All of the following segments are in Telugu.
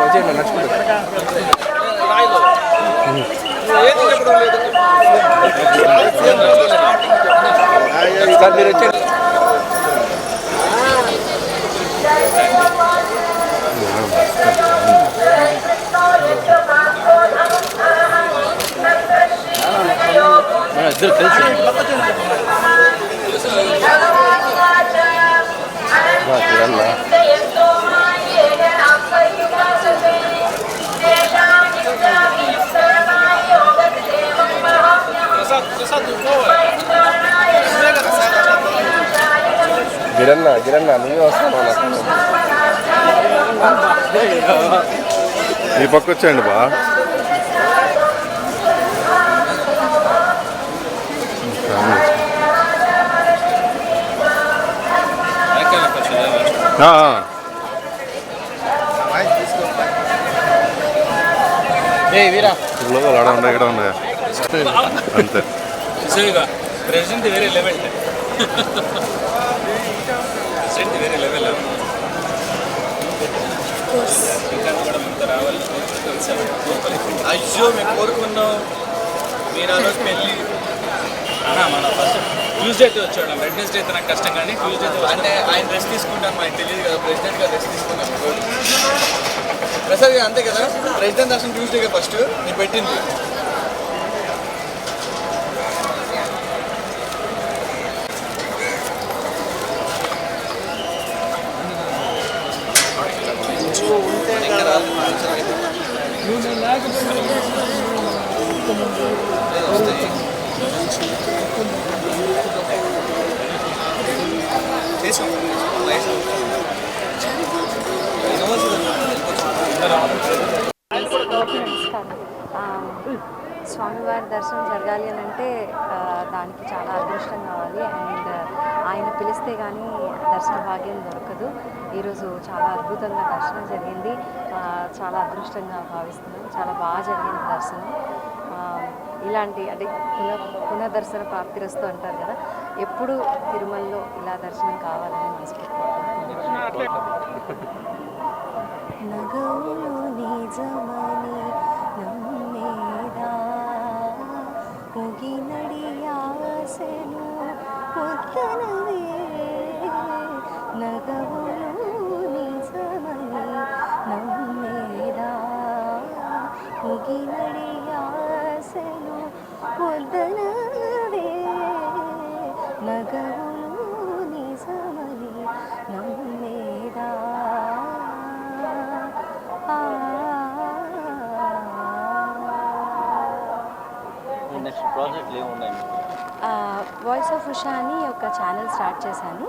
వచ్చేయండి నడుచుకుంటూ మీరు వచ్చేయండి. ఇద్దరు కలిసి గిరన్న నువ్వే వస్తాను ఈ పక్క వచ్చేయండి బా. లోపల ఆడ ఉండే ఇక్కడ ఉండే అంతే. ప్రెసిడెంట్ వేరే లెవెల్ వేరే లెవెల్ ఇంకా కూడా మనతో రావాలి. అయ్యో మేము కోరుకున్నాం మీరు ఆ రోజు పెళ్ళి అన్నా మన ఫస్ట్ ట్యూస్డే వచ్చాడు. వెడ్నెస్డే అయితే నాకు కష్టం కానీ ట్యూస్డే అంటే ఆయన రెస్ట్ తీసుకుంటాను మనకు తెలియదు కదా. ప్రెసిడెంట్గా రెస్ట్ తీసుకున్నాను ప్రసాద్ గారు అంతే కదా. ప్రెసిడెంట్ దర్శనం ట్యూస్డేగా ఫస్ట్ నేను పెట్టింది. స్వామివారి దర్శనం జరగాలి అని అంటే దానికి చాలా అదృష్టం కావాలి. అండ్ ఆయన పిలిస్తే కానీ దర్శన భాగ్యం దొరకదు. ఈరోజు చాలా అద్భుతంగా దర్శనం జరిగింది. చాలా అదృష్టంగా భావిస్తున్నాం. చాలా బాగా జరిగింది దర్శనం. ఇలాంటి అంటే పునర్దర్శన ప్రాప్తిరస్తు అంటారు కదా, ఎప్పుడు తిరుమలలో ఇలా దర్శనం కావాలని వాయిస్ ఆఫ్ ఉషా అని ఒక ఛానల్ స్టార్ట్ చేశాను.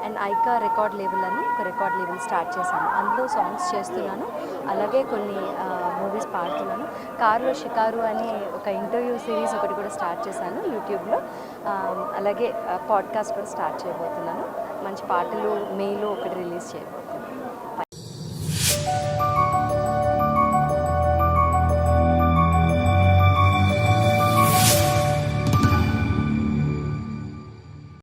అండ్ ఐకా రికార్డ్ లేబుల్ అని ఒక రికార్డ్ లేబుల్ స్టార్ట్ చేశాను. అందులో సాంగ్స్ చేస్తున్నాను, అలాగే కొన్ని మూవీస్ పాడుతున్నాను. కారులో షికారు అని ఒక ఇంటర్వ్యూ సిరీస్ ఒకటి కూడా స్టార్ట్ చేశాను యూట్యూబ్లో. అలాగే పాడ్కాస్ట్ కూడా స్టార్ట్ చేయబోతున్నాను. మంచి పాటలు మేలో ఒకటి రిలీజ్ చేయబోతున్నాను.